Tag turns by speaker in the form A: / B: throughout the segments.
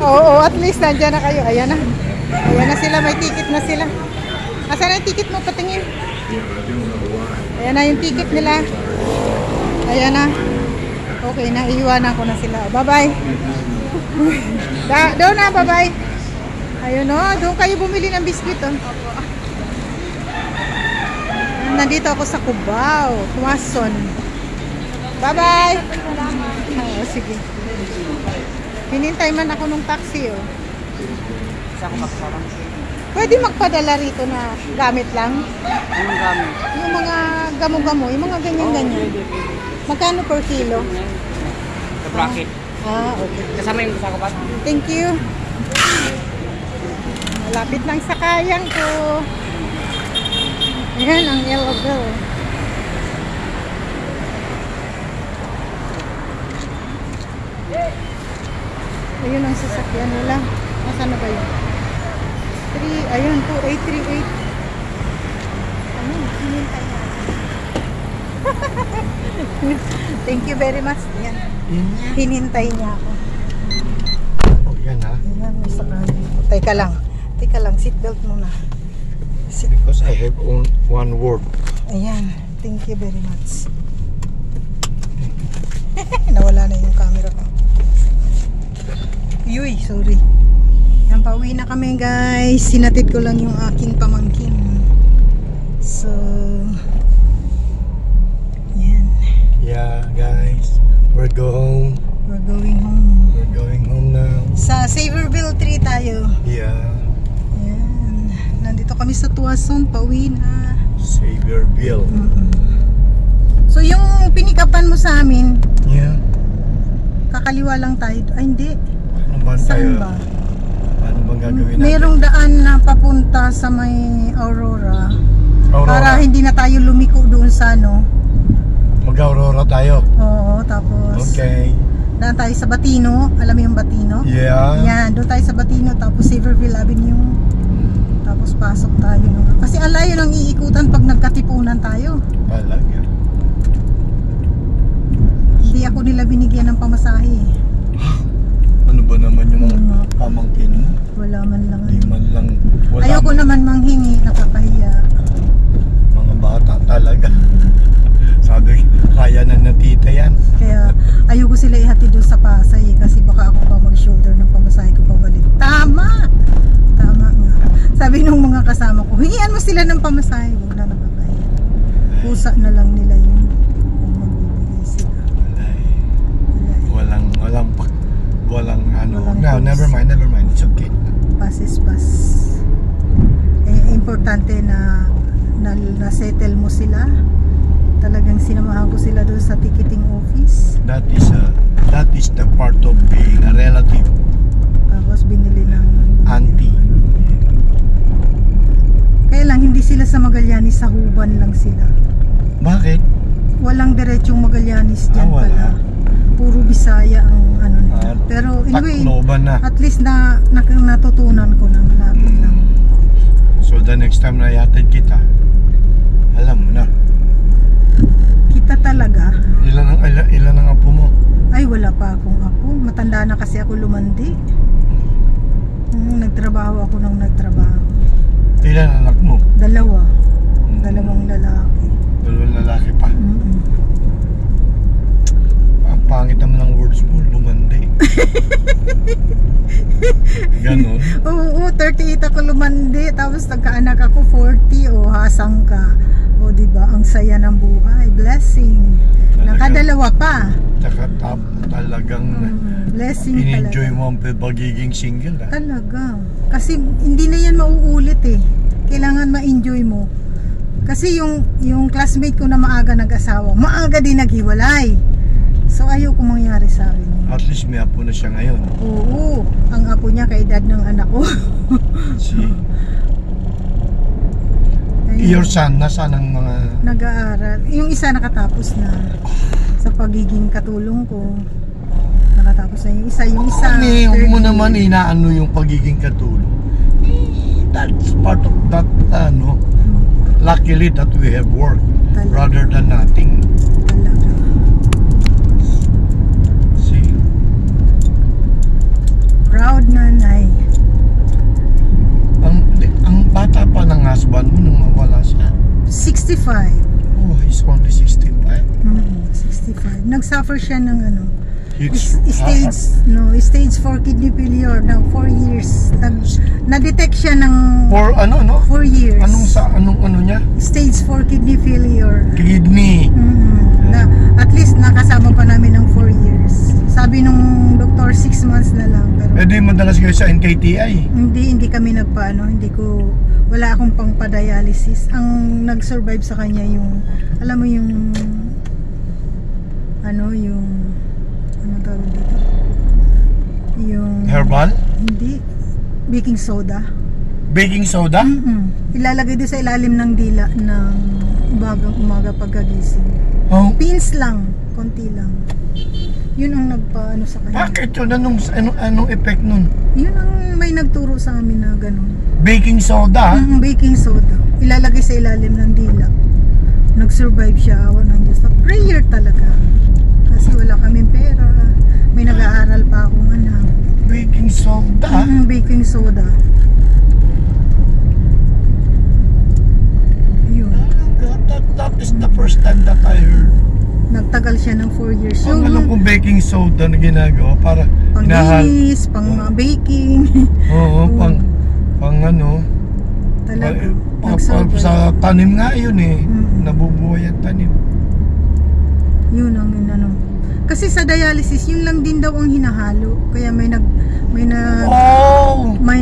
A: Oo, at least nandiyan na kayo. Ayan na. Ayan na sila, may ticket na sila. Asan na yung ticket mo? Patingin. Ayan na yung ticket nila. Ayan na. Okay na, iiwanan ko na sila. Bye-bye. Doon na, bye-bye. Ayun o, doon kayo bumili ng biskuit o. Nandito ako sa Cubao, Tuason. Bye-bye. Oh, sige. Hinintay man ako ng taxi o. Pwede magpadala rito na gamit lang?
B: Anong gamit?
A: Yung mga gamo-gamo, yung mga ganyan-ganyan. Magkano per kilo?
B: Sa bracket.
A: Okay.
B: Kasama yung sa kapat.
A: Thank you. Malapit lang sa kayang ko. Ayan ang yellow bill. Ayun ang sasakyan nila. Nasaan na ba yun? Ayun, 2838. Ayun, hinintay na. Thank you very much. Yan. Hinintay niya ako.
C: Oh, yan ha.
A: Ayan, may sakali. Teka lang, seatbelt muna.
C: Because I have one word.
A: Ayan, thank you very much. Nawala na yung camera ko. Yuy, sorry. Yan, pauwi na kami guys. Sinatid ko lang yung aking pamangkin. So, yan.
C: Yeah, guys. We're going home.
A: We're going home.
C: We're going home now.
A: Sa Saverville 3 tayo.
C: Yeah.
A: Yan. Nandito kami sa Tuason. Pauwi na.
C: Saverville.
A: So, yung pinikapan mo sa amin,
C: Yeah.
A: kakaliwa lang tayo. Ay, hindi.
C: Ano ba tayo?
A: Saan ba?
C: Ano bang gagawin natin?
A: Merong daan na papunta sa may Aurora. Para hindi na tayo lumiko doon sa ano.
C: Mag-Aurora tayo.
A: Oo, tapos
C: Okay.
A: daan tayo sa Batino. Alam mo yung Batino?
C: Yeah.
A: Yan, doon tayo sa Batino. Tapos Saverville Avenue. Tapos pasok tayo. Kasi ang layo ng iikutan pag nagkatipunan tayo.
C: Talaga.
A: Hindi ako nila binigyan ng pamasahe.
C: Ano ba naman yung pamangkin mo?
A: Wala man lang.
C: Di man lang. Wala
A: Ayoko naman manghingi, nakakahiya.
C: Mga bata talaga. Sabi, kaya na natita yan.
A: Kaya ayoko sila ihatid doon sa Pasay kasi baka ako pa mag-shoulder ng pamasahe ko pabalik. Tama! Tama nga. Sabi nung mga kasama ko, hingian mo sila ng pamasahe. Huwag na nakakahiya. Pusa na lang nila yun kung magbibigay sila.
C: Walang ano.
A: Walang
C: No,
A: rules.
C: never mind. It's okay.
A: Pass is pass. Importante na na-settle mo sila. Talagang sinamahan ko sila doon sa ticketing office.
C: That is the part of being a relative.
A: Tapos binili ng
C: Auntie.
A: Kaya lang hindi sila sa Magallanes, sa Huban lang sila.
C: Bakit?
A: Walang diretsong Magallanes dyan
C: wala.
A: pala. Puro Bisaya ang ano nila. Pero anyway,
C: Tacloban na.
A: at least natutunan ko na malapit lang.
C: So the next time na yatid kita, alam mo na.
A: Kita talaga.
C: Ilan ang apo mo?
A: Ay, wala pa akong apo. Matanda na kasi ako lumandi. Nagtrabaho ako nang nagtrabaho.
C: Ilan anak mo?
A: Dalawang lalaki.
C: Dalawang lalaki pa. Ang pangit naman ng words mo, lumandi. Ganon.
A: Oo, 38 ako lumandi. Tapos nagkaanak ako 40. O, hasang ka. O, diba? Ang saya ng buhay. Blessing. Nakadalawa pa.
C: Tsaka talagang
A: Blessing
C: in-enjoy
A: talaga.
C: mo ang pagiging single.
A: Talaga. Kasi hindi na yan mauulit eh. Kailangan ma-enjoy mo. Kasi yung classmate ko na maaga nag-asawa, maaga din naghiwalay. So ayaw ko mangyari sa akin.
C: At least may apo na siya ngayon.
A: Oo. Ang apo niya kaedad ng anak ko.
C: See? Your son, nasaan ang mga...
A: Nag-aaral. Yung isa nakatapos na. Sa pagiging katulong ko. Nakatapos na yung isa. Yung isa...
C: Huwag mo naman inaano yung pagiging katulong. That's part of that, luckily that we have work rather than nothing.
A: Talaga.
C: See?
A: Proud na 65.
C: Oh, he's only 65.
A: 65. Nag-suffer siya ng ano,
C: Huge
A: stage 4 kidney failure na 4 years. Na-detect siya ng
C: For ano, no?
A: 4 years.
C: Anong ano niya?
A: Stage 4 kidney failure.
C: Kidney.
A: Na at least nakasama pa namin ng 4 years. Sabi nung doktor 6 months na lang, pero
C: Eh di madalas kayo sa NKTI.
A: hindi kami wala akong pang-dialysis. Ang nag-survive sa kanya yung, alam mo yung ano tawag dito? Yung
C: Herbal?
A: hindi, baking soda.
C: Baking soda?
A: Ilalagay doon sa ilalim ng dila ng umaga pagkagising.
C: Oh.
A: Pins lang, konti lang. Yun ang nagpaano sa kanya.
C: Bakit yun? Anong effect nun?
A: Yun ang may nagturo sa amin na ganun.
C: Baking soda?
A: Baking soda. Ilalagay sa ilalim ng dila. Nag-survive siya. Awa ng Diyos. Prayer talaga. Kasi wala kaming pera. May nag-aaral pa akong anak.
C: Baking soda?
A: Baking soda. Yun.
C: That is the first time that I heard.
A: Nagtagal siya ng 4 years.
C: Ang alam kong baking soda na ginagawa para
A: pang-linis, pang-baking.
C: Oo, pang ano.
A: Talaga.
C: Sa tanim nga yun eh. Nabubuhay ang tanim.
A: Yun ang inano. Kasi sa dialysis, yun lang din daw ang hinahalo. Kaya may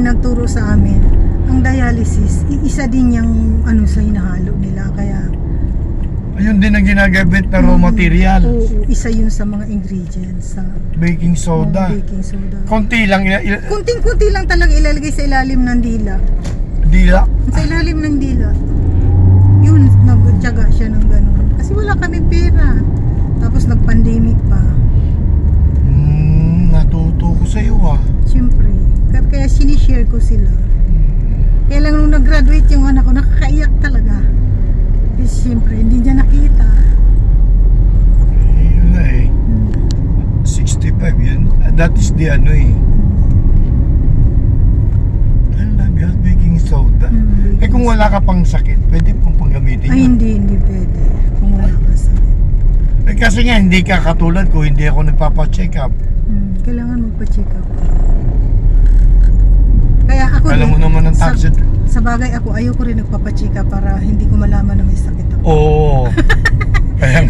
A: nagturo sa amin. Ang dialysis, isa din yung ano sa hinahalo nila. Kaya
C: ayun din ang ginagamit na raw material.
A: Oo, isa yun sa mga ingredients sa
C: baking soda.
A: Baking soda.
C: Konti lang.
A: Kunting-kunti lang talaga ilalagay sa ilalim ng dila.
C: Dila?
A: Sa ilalim ng dila. Yun, nagtyaga siya ng ganun. Kasi wala kami pera. Tapos nag-pandemic pa.
C: Natuto ko sa iyo ah.
A: Siyempre. Kaya sinishare ko sila. Kaya lang nung nag-graduate yung anak ko, nakakaiyak talaga. Kasi siyempre, hindi niya nakita.
C: Yun na eh. 65 yun. That is the ano eh. Talaga, baking soda. Eh kung wala ka pang sakit, pwede pong panggamitin
A: Ay,
C: yun.
A: hindi pwede. Kung wala ka sakit.
C: Eh kasi nga, hindi ka katulad ko, hindi ako nagpapa-check up.
A: Kailangan magpa-check up. Kaya ako
C: Alam mo naman ang taxi.
A: Sa bagay ako, ayoko rin nagpa-check up para hindi ko malaman na may sakit ako.
C: Oo.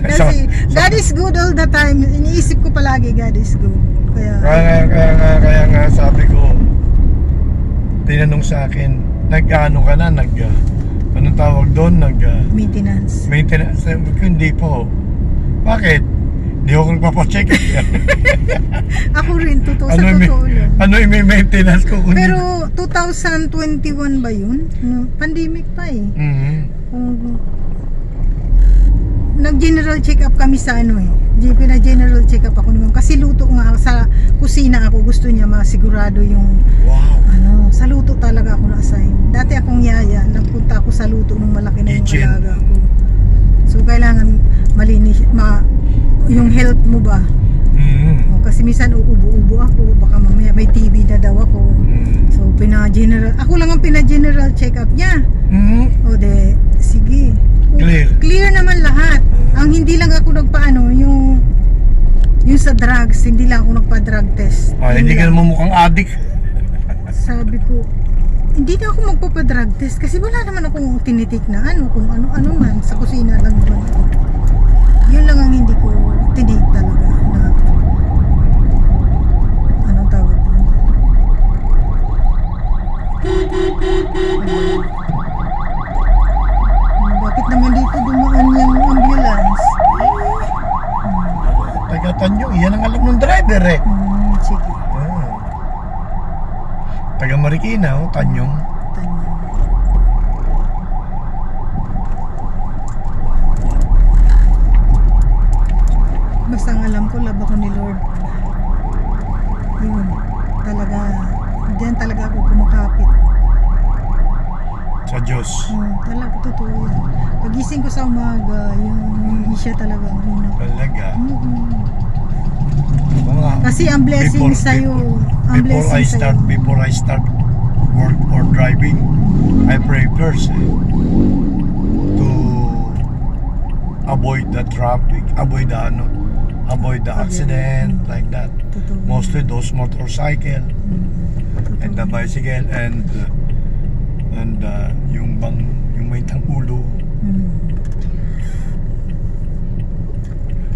A: Kasi God is good all the time. Iniisip ko palagi God is good.
C: Kaya nga sabi ko, tinanong sa akin, nag-ano ka na, anong tawag doon?
A: Maintenance.
C: Maintenance. Sabi ko, hindi po. Bakit? Hindi ako nagpapacheck.
A: Ako rin, totoo lang.
C: Ano yung may maintenance ko?
A: Pero 2021 ba yun? Pandemic pa eh. Nag-general check-up kami sa ano eh. General check-up ako naman. Kasi luto nga sa kusina ako. Gusto niya masigurado yung sa luto talaga ako na-assign. Dati akong yaya. Nagpunta ako sa luto nung malaki na yung alaga ko. So kailangan malinis, yung health mo ba? Kasi minsan uubo-ubo ako. Baka mamaya may TB na daw ako. So ako lang ang pina-general check-up niya. O de, sige. Clear naman lahat. Ang hindi lang ako nagpaano, yung sa drugs, hindi lang ako nagpa-drug test.
C: Hindi ka naman mukhang addict.
A: Sabi ko, hindi na ako magpapa-drug test kasi wala naman akong tinitik na kung ano man, sa kusina lang naman ako. Yun lang ang hindi ko tinig talaga na anong tawag doon. Bakit naman dito dumaan yung ambulance?
C: Taga Tanyo, yan ang alam ng driver eh.
A: Sige.
C: Taga Marikina, Tanyong.
A: Basta ang alam ko, love ako ni Lord. Yun, talaga, diyan talaga ako kumakapit.
C: Sa Diyos.
A: Talaga, totoo yan. Pagising ko sa umaga, yung siya talaga ang una.
C: Talaga.
A: Kasi ang blessing sa'yo,
C: before I start work or driving, I pray first to avoid the traffic, avoid the accident, like that.
A: Totoo.
C: Mostly those motorcycle and the bicycle and yung may ulo.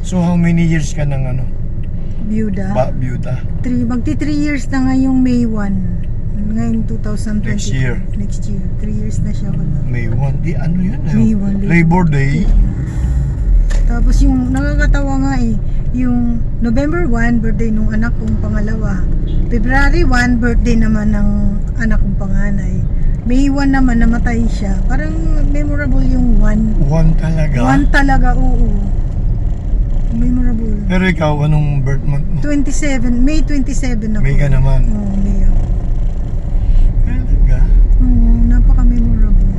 C: So how many years ka ng
A: Byuda.
C: byuda?
A: Magti 3 years na ngayong May 1. Ngayong 2020.
C: Next year.
A: Next year. 3 years na siya wala.
C: May 1, di ano yun?
A: May 1,
C: Labor Day.
A: Tapos yung nakakatawa nga yung November 1, birthday nung anak kong pangalawa. February 1, birthday naman ng anak kong panganay. May 1 naman namatay siya. Parang memorable yung 1.
C: 1 talaga?
A: 1 talaga, oo. Memorable.
C: Pero ikaw, anong birth month mo?
A: 27, May 27 ako.
C: May ka naman?
A: Oo, May ako.
C: Talaga?
A: Oo, napaka-memorable.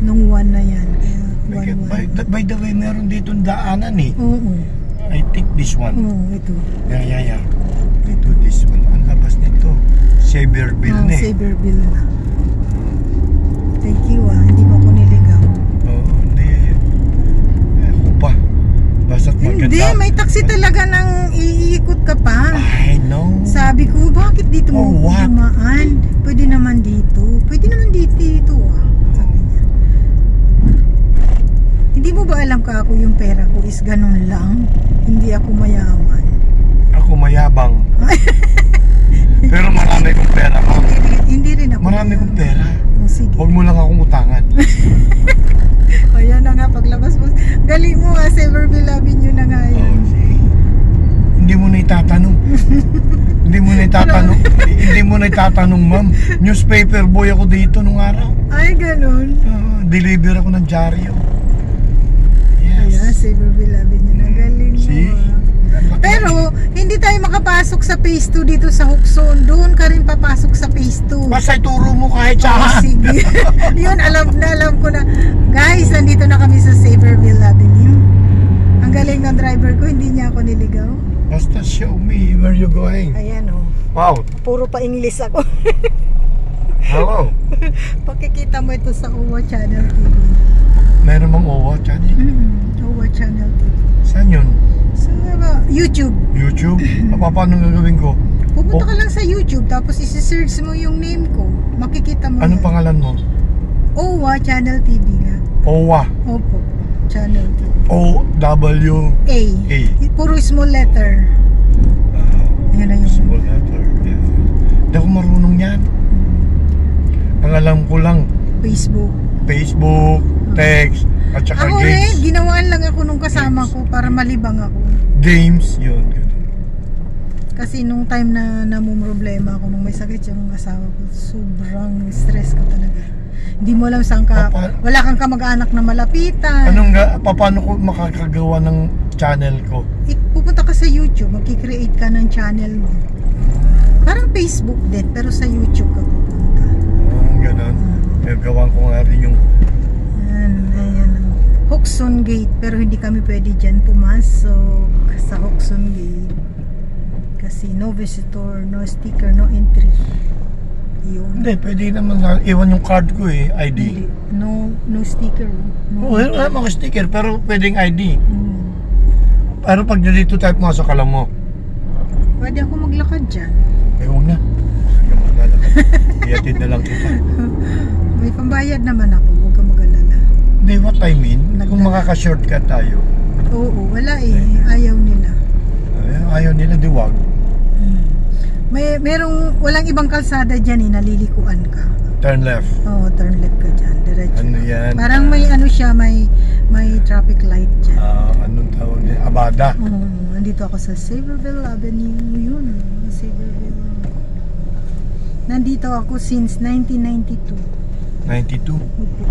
A: Nung 1 na yan. Kaya 1-1.
C: By the way, meron dito daanan eh.
A: Oo.
C: I think this one.
A: Oo, ito.
C: Yeah. Ito, this one. Ang labas nito. Xavierville na eh.
A: Xavierville na. Thank you hindi mo ko niligaw.
C: Oo, hindi. Ako pa. Basta't maganda.
A: Hindi, may taxi talaga nang iikot ka pa.
C: I know.
A: Sabi ko, bakit dito mo dumaan? Pwede naman dito. Pwede naman dito sabi niya. Hindi mo ba alam ka ako yung pera ko is ganun lang? Hindi ako mayaman.
C: Ako mayabang. Pero marami kong pera, ma'am.
A: Hindi rin ako.
C: Marami kong pera.
A: O, sige.
C: Huwag mo lang akong utangan.
A: Ayan na nga, paglabas mo. Galing mo Xavierville Avenue na nga yan.
C: Oh, see? Hindi mo na itatanong. Hindi mo na itatanong, ma'am. Newspaper boy ako dito nung araw.
A: Ay, ganun.
C: Deliver ako ng dyaryo.
A: Ayan,
C: Yes.
A: Xavierville Avenue na. Galing mo.
C: See?
A: Pero, hindi tayo makapasok sa phase 2 dito sa Huxon. Doon ka rin papasok sa phase 2.
C: Basta ituro mo kahit
A: Oh,
C: saan.
A: sige. Yun, alam ko na. Guys, nandito na kami sa Xavierville Avenue. Ang galing ng driver ko, hindi niya ako niligaw.
C: Basta show me where you going.
A: Ayan
C: Wow.
A: puro pa English ako.
C: Hello.
A: Pakikita mo ito sa OWA Channel TV.
C: Meron bang OWA channel?
A: OWA Channel TV.
C: Saan yun?
A: Sa YouTube.
C: YouTube? Paano gagawin ko?
A: Pupunta ka lang sa YouTube, tapos isi-search mo yung name ko. Makikita mo
C: Anong
A: yan.
C: pangalan mo?
A: OWA Channel TV nga.
C: OWA.
A: Opo, Channel TV.
C: O-W.
A: A.
C: A.
A: Puro small letter. Ayan na yung
C: Small letter. Yeah. Hindi ako marunong yan. Ang alam ko lang, Facebook, text, at saka
A: Ako
C: games.
A: rin, ginawaan lang ako nung kasama ko para malibang ako.
C: Games, yun.
A: Kasi nung time na namumroblema ako, nung may sakit yung kasama ko, sobrang stress ko talaga. Hindi mo alam saan ka, wala kang kamag-anak na malapitan.
C: Paano ko makakagawa ng channel ko?
A: Pupunta ka sa YouTube, magkikreate ka ng channel mo. Parang Facebook din, pero sa YouTube ka pupunta.
C: Ganon. Gawin ko nga rin yung
A: Ayan. Huxon Gate, pero hindi kami pwede dyan pumasok sa Huxon Gate. Kasi no visitor, no sticker, no entry. Yun.
C: Hindi, pwede naman iwan yung card ko ID.
A: No sticker. No.
C: Wala mga sticker, pero pwedeng ID. Pero pag dito tayo pumasok, alam mo.
A: Pwede ako maglakad dyan.
C: Huwag na. Sige, maglalakad. Iatid na lang kita.
A: May pambayad naman ako, huwag kang mag-alala.
C: Hindi, what I mean, kung makaka-shortcut tayo.
A: Oo, wala ayaw nila.
C: Ayaw nila, di wag.
A: Walang ibang kalsada dyan nalilikuan ka.
C: Turn left.
A: Oo, turn left ka dyan, diretso.
C: Ano yan?
A: Parang may may traffic light dyan.
C: Anong tawag niya? Abada.
A: Nandito ako sa Xavierville Avenue. Yun, Xavierville. Nandito ako since 1992.
C: 92.
A: Opo.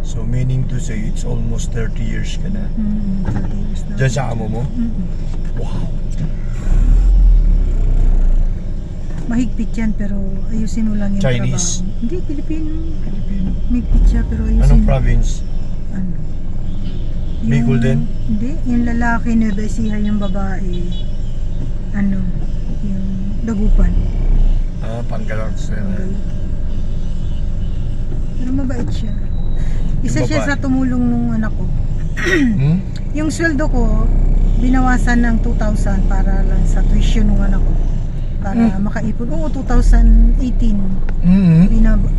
C: So meaning to say, it's almost 30 years ka na.
A: 30 years na.
C: Diyan sa amo mo? Wow.
A: Mahigpit yan, pero ayusin mo lang yung
C: Chinese?
A: trabaho. Hindi, Pilipino. Mahigpit siya, pero ayusin
C: Anong
A: mo.
C: province?
A: Ano?
C: Bicol din?
A: Hindi, yung lalaki Nueva Ecija, yung babae yung Dagupan.
C: Panggalang.
A: Pero mabait siya. Isa siya sa
C: babae.
A: tumulong nung anak ko.
C: Hmm?
A: Yung sweldo ko, binawasan ng 2,000 para lang sa tuition ng anak ko. Para makaipon. Oo, 2018.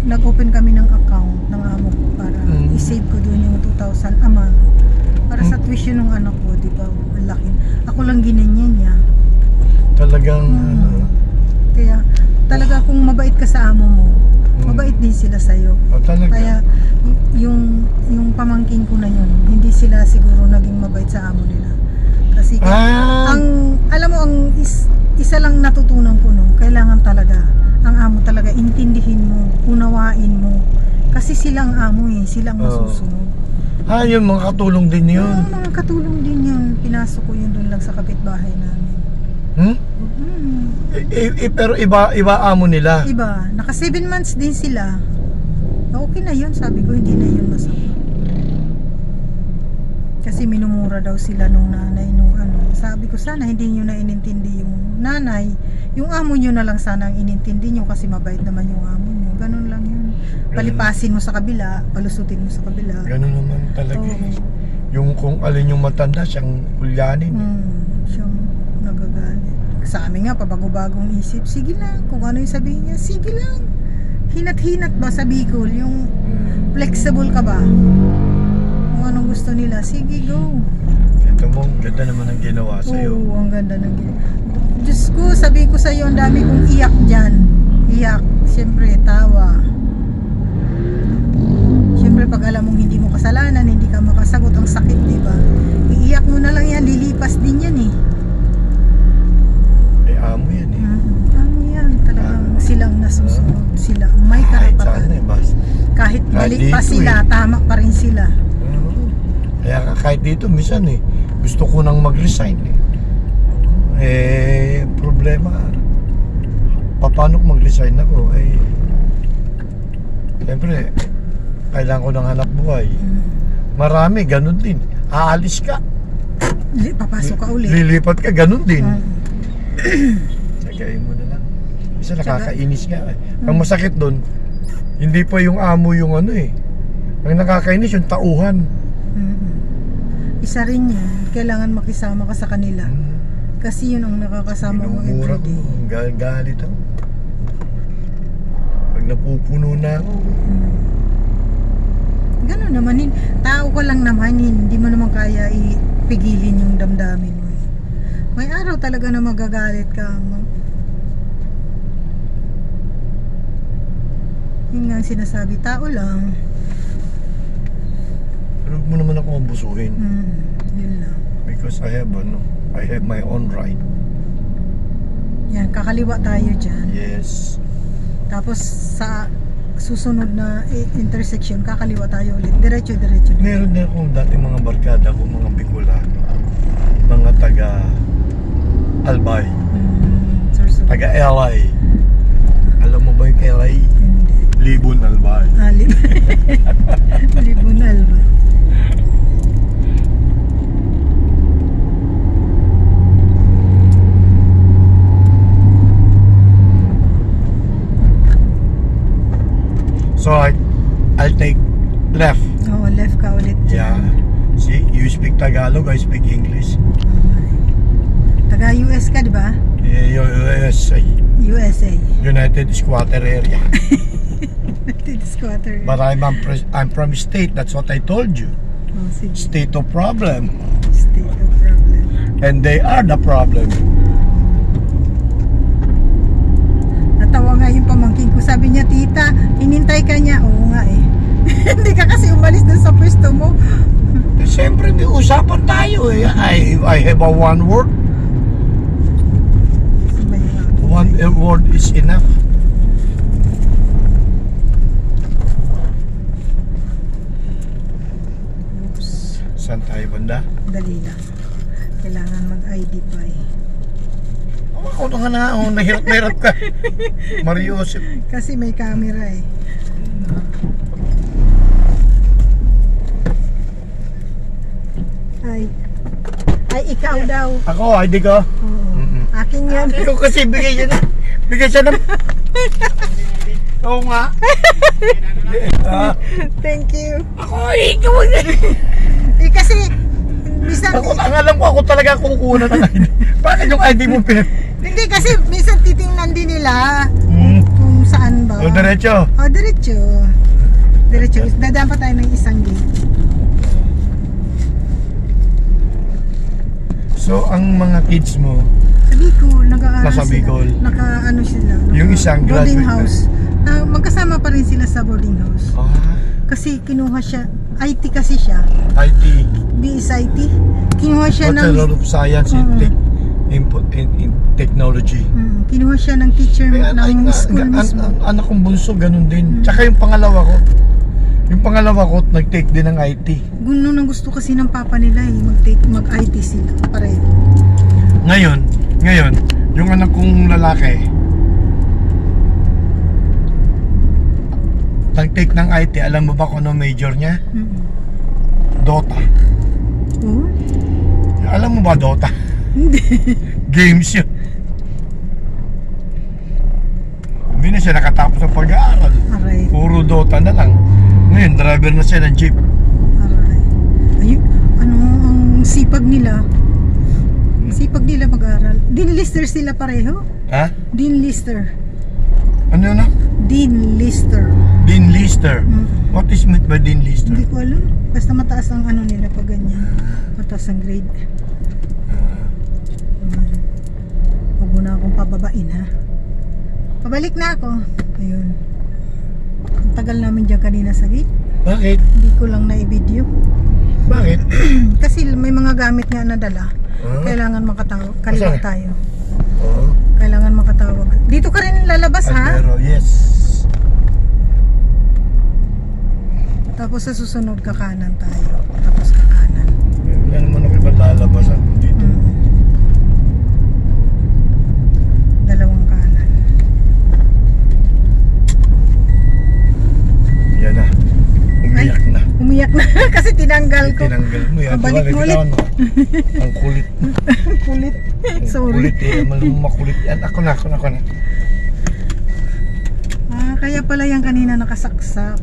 A: Nag-open kami ng account ng amo ko para i-save ko doon yung 2,000 a month. Para sa tuition ng anak ko, di ba? Ang laki. Ako lang ginanyan niya.
C: Talagang ano,
A: Kaya talaga kung mabait ka sa amo mo, mabait din sila sa'yo.
C: talaga.
A: Kaya yung pamangkin ko na yun, hindi sila siguro naging mabait sa amo nila. Kasi alam mo, isa lang natutunan ko no, kailangan talaga ang amo talaga intindihin mo, unawain mo. Kasi sila ang amo eh, sila ang masusunod.
C: Yun, mga katulong din yun.
A: Mga katulong din yun. Pinasok ko yun doon lang sa kapitbahay namin.
C: Pero iba amo nila.
A: Iba, naka 7 months din sila. Okay na yun, sabi ko, hindi na yun masama. Kasi minumura daw sila nung nanay nung ano. Sabi ko sana hindi nyo na inintindi yung nanay. Yung amo nyo na lang sana ang inintindi nyo kasi mabait naman yung amo nyo. Ganun lang yun. Palipasin mo sa kabila, palusutin mo sa kabila.
C: Ganun naman talaga.
A: Oo.
C: Yung kung alin yung matanda, siyang ulyanin.
A: Siyang nagagalit. Sa amin nga, pabago-bagong isip. Sige lang, kung ano yung sabihin niya, sige lang. Hinat-hinat ba sa Bicol? Yung flexible ka ba? Kung anong gusto nila, sige, go.
C: Ito mo, ganda naman ang ginawa sa'yo.
A: Oo, ang ganda ng ginawa. Diyos ko, sabi ko sa'yo, ang dami kong iyak dyan. Iyak, siyempre, tawa. Siyempre, pag alam mong hindi mo kasalanan, hindi ka makasagot, ang sakit, di ba? Iiyak mo na lang yan, lilipas din yan eh.
C: Amo yan eh.
A: Amo yan, talagang silang nasusunod. Sila, may karapatan. Kahit balik pa sila, tama pa rin sila.
C: Kaya kahit dito, minsan eh, gusto ko nang mag-resign eh. Problema, paano kung mag-resign ako? Siyempre, kailangan ko ng hanap buhay. Marami, ganun din. Aalis ka.
A: Papasok ka ulit.
C: Lilipat ka, ganun din. Tsagayin mo na lang. Isa nakakainis nga eh. Ang masakit doon, hindi pa yung amo yung ano eh. Ang nakakainis yung tauhan.
A: Isa rin yun, kailangan makisama ka sa kanila. Kasi yun ang nakakasama mo
C: Minumura
A: everyday.
C: ko, galit ako. Pag napupuno na ako.
A: Ganun naman, tao ka lang naman, hindi mo naman kaya ipigilin yung damdamin mo. May araw talaga na magagalit ka mo. Yun nga ang sinasabi, tao lang.
C: Pero huwag mo naman ako abusuhin.
A: Yun lang.
C: Because I have my own right.
A: Yan, kakaliwa tayo dyan.
C: Yes.
A: Tapos sa susunod na intersection, kakaliwa tayo ulit. Diretso-diretso.
C: Meron din akong dati mga barkada ko, mga Bicolano. Mga taga Albay. Taga LA. Alam mo ba yung LA?
A: Hindi.
C: Libon Albay.
A: Libon Alba.
C: So I'll take left.
A: Oo, left ka ulit
C: Yeah.
A: dyan.
C: See, you speak Tagalog, I speak English.
A: Taga US ka, di ba?
C: USA.
A: USA.
C: United Squatter Area.
A: Squatter.
C: But I'm from state, that's what I told you.
A: Oh, sige.
C: State of problem.
A: State of problem.
C: And they are the problem.
A: Natawa nga yung pamangkin ko. Sabi niya, tita, hinintay ka niya. Oo nga eh. Hindi ka kasi umalis dun sa pwesto mo.
C: Siyempre, may usapan tayo eh. I have a one word. One word is enough.
A: Oops.
C: Saan tayo banda?
A: Dali lang. Kailangan mag-ID pa eh.
C: Ako na nga na, nahirap ka. Mario Joseph.
A: Kasi may camera eh. Ay, ikaw daw.
C: Ako, ID ko.
A: Oo. Akin yan.
C: Ikaw kasi bigay siya ng Oo nga.
A: Thank you.
C: Ako, ikaw.
A: Eh kasi, minsan,
C: Ako, ang alam ko, ako talaga kukuha ng ID. Bakit yung ID mo
A: hindi kasi minsan titingnan din nila
C: Hmm.
A: kung saan ba.
C: O, diretso.
A: O, diretso. Diretso. Dadaan pa tayo ng isang gate.
C: So, ang mga kids mo,
A: Sa Bicol, nag-aaral
C: Nasa Bicol.
A: sila. Naka-ano sila.
C: Yung isang
A: boarding
C: graduate na.
A: house. Magkasama pa rin sila sa boarding house.
C: ah,
A: Kasi kinuha siya, IT kasi siya.
C: IT,
A: BSIT. Kinuha siya
C: Bachelor
A: ng
C: of Science in Technology.
A: kinuha siya ng teacher ng school mismo.
C: Ang anak kong bunso, ganun din. Tsaka yung pangalawa ko, nag-take din ng IT.
A: Gusto ang gusto kasi ng papa nila mag-IT sila pareho.
C: Ngayon, yung anak kong lalaki, nag-take ng IT, alam mo ba kung ano major niya? Dota.
A: Oh?
C: Alam mo ba Dota?
A: Hindi.
C: Games yun. Hindi na siya nakatapos sa pag-aaral.
A: Aray.
C: Puro Dota na lang. Ngayon, driver na siya ng jeep.
A: Aray. Ayun, ang sipag nila. Sipag nila mag-aral. Dean Lister sila pareho.
C: Ha?
A: Dean Lister.
C: Ano yun?
A: Dean Lister.
C: Dean Lister. What is meant by Dean Lister?
A: Hindi ko alam. Basta mataas ang ano nila pag ganyan. Mataas ang grade. Huwag mo na akong pababain ha. Pabalik na ako. Ayun. Ang tagal namin dyan kanina sa gate.
C: Bakit?
A: Hindi ko lang na-video.
C: Bakit?
A: Kasi may mga gamit nga na dala. Kailangan makatawag. Kaliwa
C: Asa?
A: tayo.
C: Oo.
A: Kailangan makatawag. Dito ka rin lalabas ha.
C: Pero yes.
A: Tapos sa susunod kakanan tayo. Tapos kakanan.
C: Wala naman ako ibang lalabasan dito.
A: Dalawang kanan.
C: Yan na. Umiyak na.
A: Umiyak na kasi tinanggal ko.
C: Tinanggal mo yan.
A: Balik mo ulit.
C: Ang kulit mo.
A: Kulit.
C: Ang
A: Sorry.
C: kulit eh. Malamang makulit yan. Ako na.
A: Kaya pala yan kanina nakasaksak.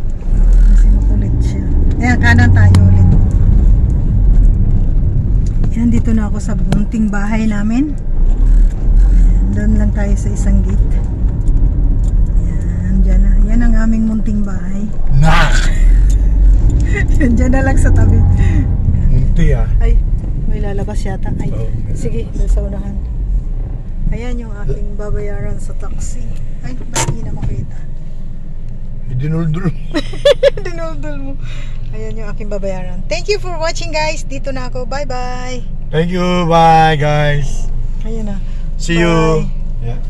A: Kasi makulit siya. Ayan, kanan tayo ulit. Yan, dito na ako sa bunting bahay namin. Ayan, doon lang tayo sa isang gate. Yan, dyan na. Yan ang aming munting bahay. Yan, dyan na lang sa tabi.
C: Munti ah.
A: Ay, may lalabas yata. Ay,
C: Oo, may
A: sige, sa unahan. Ayan yung aking babayaran sa taxi. Ay, ba't hindi na makita?
C: Dinuldul.
A: Dinuldul mo. Ayan yung aking babayaran. Thank you for watching guys. Dito na ako. Bye bye.
C: Thank you. Bye guys.
A: Ayan na.
C: See
A: Bye.
C: you. Yeah.